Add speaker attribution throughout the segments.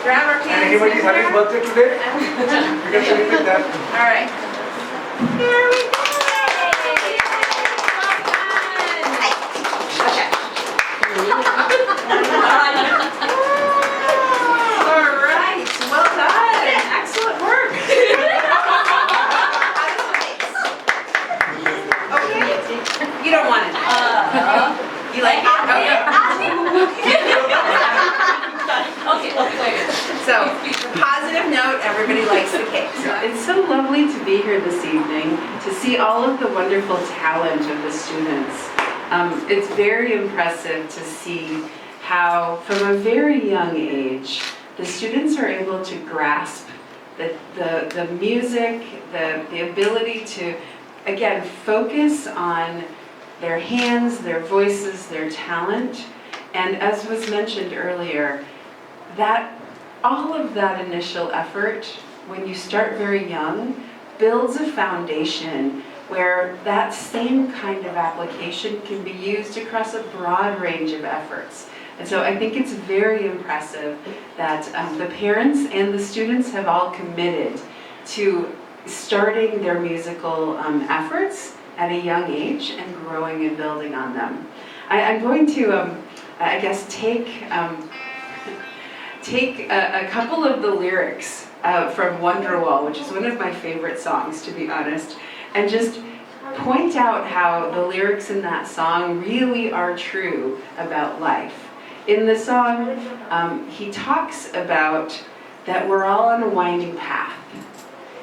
Speaker 1: grab our
Speaker 2: And
Speaker 1: candies.
Speaker 2: anybody's having birthday today? You can celebrate that.
Speaker 1: All right. Here we go. Okay. All right. Well done. Excellent work. Okay. You don't want it. You like it? Okay. So, positive note, everybody likes the cake.
Speaker 3: It's so lovely to be here this evening, to see all of the wonderful talent of the students. It's very impressive to see how, from a very young age, the students are able to grasp the music, the ability to, again, focus on their hands, their voices, their talent. And as was mentioned earlier, that all of that initial effort, when you start very young, builds a foundation where that same kind of application can be used across a broad range of efforts. And so I think it's very impressive that the parents and the students have all committed to starting their musical efforts at a young age and growing and building on them. I'm going to, I guess, take a couple of the lyrics from Wonderwall, which is one of my favorite songs, to be honest, and just point out how the lyrics in that song really are true about life. In the song, he talks about that we're all on a winding path.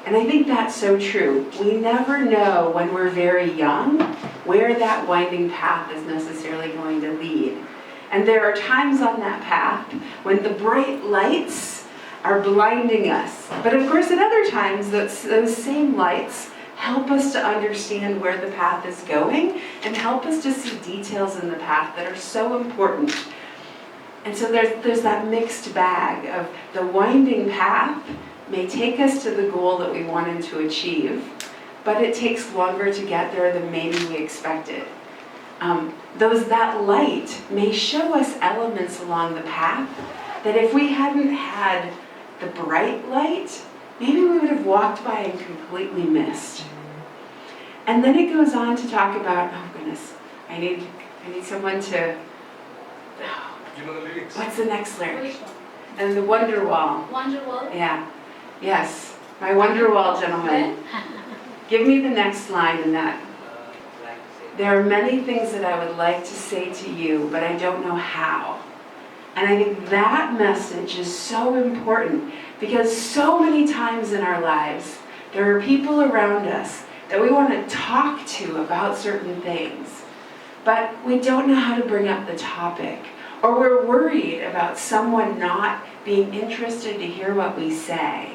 Speaker 3: And I think that's so true. We never know when we're very young where that winding path is necessarily going to lead. And there are times on that path when the bright lights are blinding us. But of course, at other times, those same lights help us to understand where the path is going and help us to see details in the path that are so important. And so there's that mixed bag of the winding path may take us to the goal that we wanted to achieve, but it takes longer to get there than maybe we expected. That light may show us elements along the path that if we hadn't had the bright light, maybe we would have walked by and completely missed. And then it goes on to talk about, oh goodness, I need someone to,
Speaker 2: You know the lyrics.
Speaker 3: what's the next lyric? And the Wonderwall.
Speaker 4: Wonderwall.
Speaker 3: Yeah, yes, my Wonderwall gentlemen. Give me the next line in that. There are many things that I would like to say to you, but I don't know how. And I think that message is so important because so many times in our lives, there are people around us that we want to talk to about certain things, but we don't know how to bring up the topic, or we're worried about someone not being interested to hear what we say.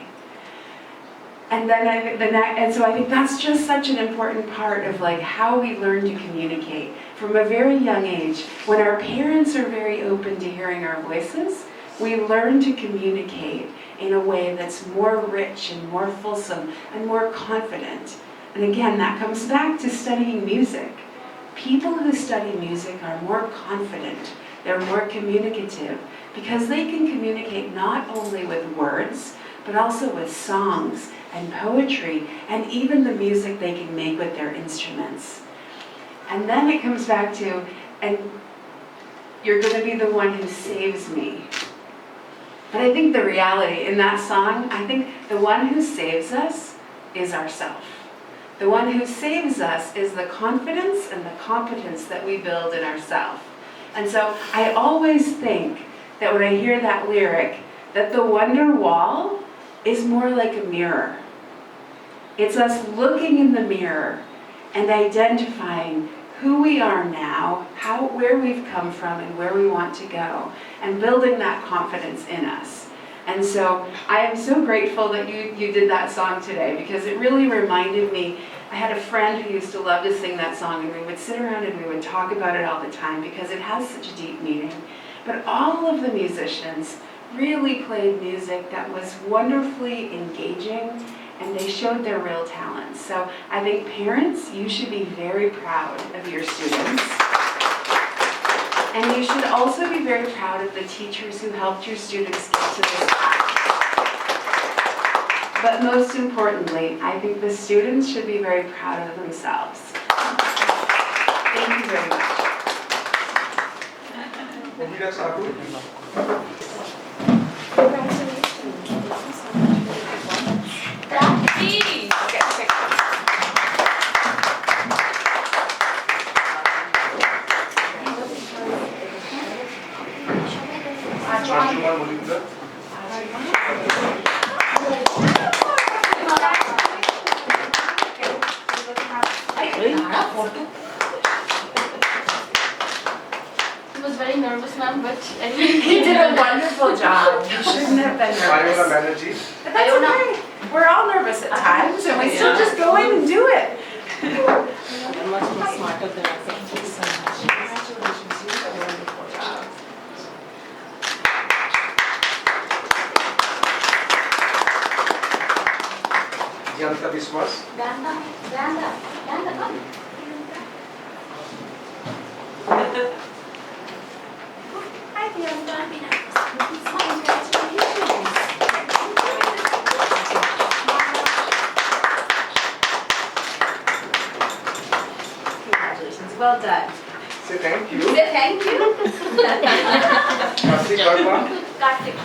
Speaker 3: And then so I think that's just such an important part of like how we learn to communicate from a very young age. When our parents are very open to hearing our voices, we learn to communicate in a way that's more rich and more fulsome and more confident. And again, that comes back to studying music. People who study music are more confident, they're more communicative, because they can communicate not only with words, but also with songs and poetry, and even the music they can make with their instruments. And then it comes back to, and you're going to be the one who saves me. But I think the reality in that song, I think the one who saves us is ourself. The one who saves us is the confidence and the competence that we build in ourselves. And so I always think that when I hear that lyric, that the wonder wall is more like a mirror. It's us looking in the mirror and identifying who we are now, where we've come from and where we want to go, and building that confidence in us. And so I am so grateful that you did that song today, because it really reminded me. I had a friend who used to love to sing that song, and we would sit around and we would talk about it all the time because it has such a deep meaning. But all of the musicians really played music that was wonderfully engaging, and they showed their real talents. So I think parents, you should be very proud of your students. And you should also be very proud of the teachers who helped your students get to this. But most importantly, I think the students should be very proud of themselves. Thank you very much.
Speaker 2: Obida Sahu. Arjuna Melinda.
Speaker 4: He was very nervous, ma'am, but anyway.
Speaker 3: You did a wonderful job. You shouldn't have been
Speaker 2: Iona
Speaker 3: nervous.
Speaker 2: Banerjee.
Speaker 3: But that's okay. We're all nervous at times, and we still just go in and do it.
Speaker 5: You're much more smarter than us. Thank you so much.
Speaker 3: Congratulations, you did a wonderful job.
Speaker 2: Janta Biswas.
Speaker 4: Granda, come.
Speaker 3: Hi, Bianca. Congratulations, well done.
Speaker 2: Say thank you.
Speaker 3: Say thank you.
Speaker 2: Karthik Verma.
Speaker 4: Kartik.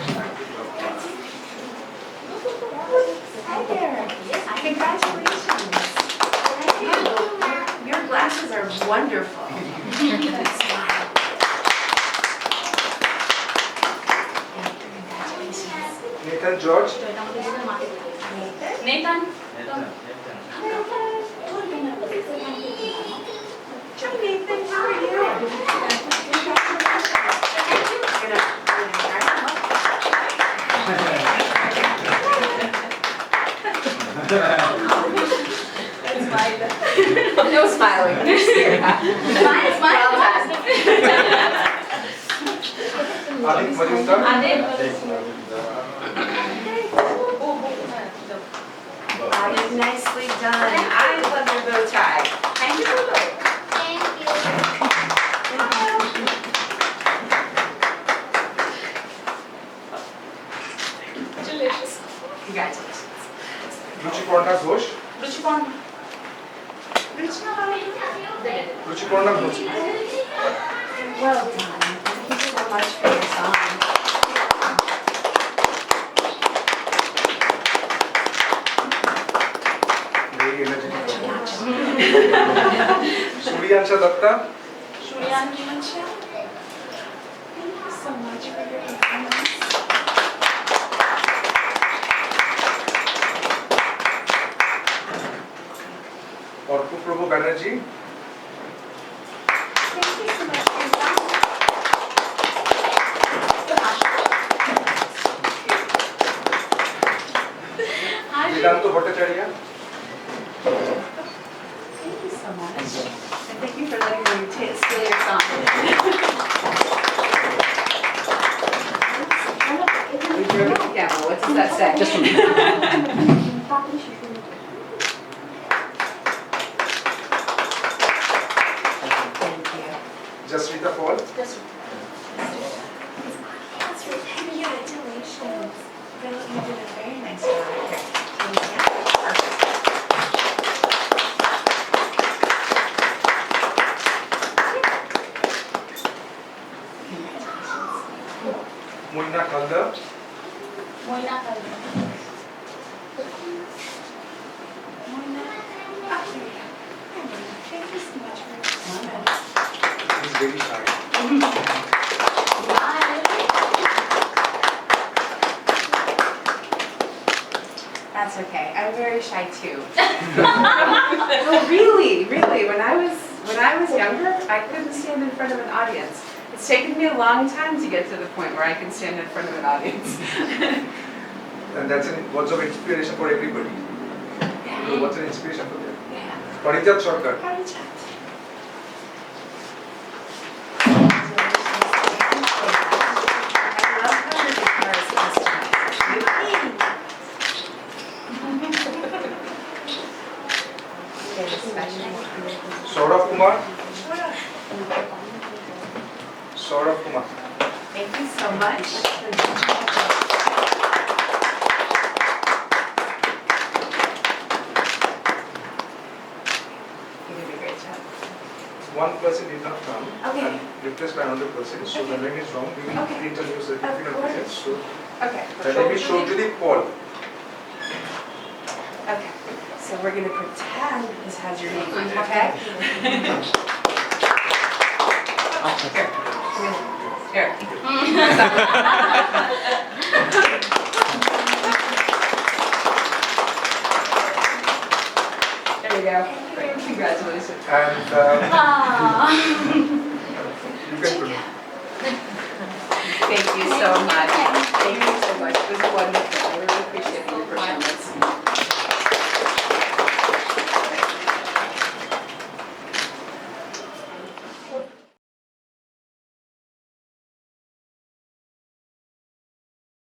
Speaker 3: Hi there. Congratulations. Your glasses are wonderful. Good smile. Congratulations.
Speaker 2: Nathan George.
Speaker 4: Nathan.
Speaker 3: Hi, Nathan. How are you? No smiling. You're scared, huh?
Speaker 4: Smile.
Speaker 2: Adik Majumdar.
Speaker 4: Adib.
Speaker 3: Nicely done. I love your bow tie. Thank you.
Speaker 4: Delicious.
Speaker 3: Congratulations.
Speaker 2: Ruchiparna Ghosh.
Speaker 4: Ruchipon.
Speaker 2: Ruchiparna Ghosh.
Speaker 3: Well done. Thank you so much for your song.
Speaker 2: Very energetic. Suryansha Datta.
Speaker 4: Shurian.
Speaker 3: Thank you so much for your performance.
Speaker 2: Orpu Prabhu Banerjee.
Speaker 3: Thank you so much for your song.
Speaker 2: Vedanto Bhattacharya.
Speaker 3: Thank you so much. And thank you for letting me steal your song. Yeah, well, what does that say?
Speaker 5: Just a
Speaker 3: Thank you.
Speaker 2: Jasrita Paul.
Speaker 3: Congratulations. You did a very nice job.
Speaker 2: Moina Khalda.
Speaker 4: Moina.
Speaker 3: Thank you so much for your performance.
Speaker 2: He's very shy.
Speaker 3: That's okay. I'm very shy too. No, really. When I was younger, I couldn't stand in front of an audience. It's taken me a long time to get to the point where I can stand in front of an audience.
Speaker 2: And that's words of inspiration for everybody. So what's an inspiration for them?
Speaker 3: Yeah.
Speaker 2: Parijat Sarkar. Saurav Kumar. Saurav Kumar.
Speaker 3: Thank you so much.
Speaker 2: one person did not come
Speaker 3: Okay.
Speaker 2: and replaced by another person, so the name is wrong. We will
Speaker 3: Okay.
Speaker 2: print a new certificate
Speaker 3: Of
Speaker 2: and present.
Speaker 3: course.
Speaker 2: So
Speaker 3: Okay.
Speaker 2: the name is Shobjit Paul.
Speaker 3: Okay, so we're gonna pretend this has your name on it, okay? Here. There you go. Congratulations.
Speaker 2: And
Speaker 4: Ah.
Speaker 2: you can put it.
Speaker 3: Thank you so much. Thank you so much. It was wonderful. I really appreciate your performance.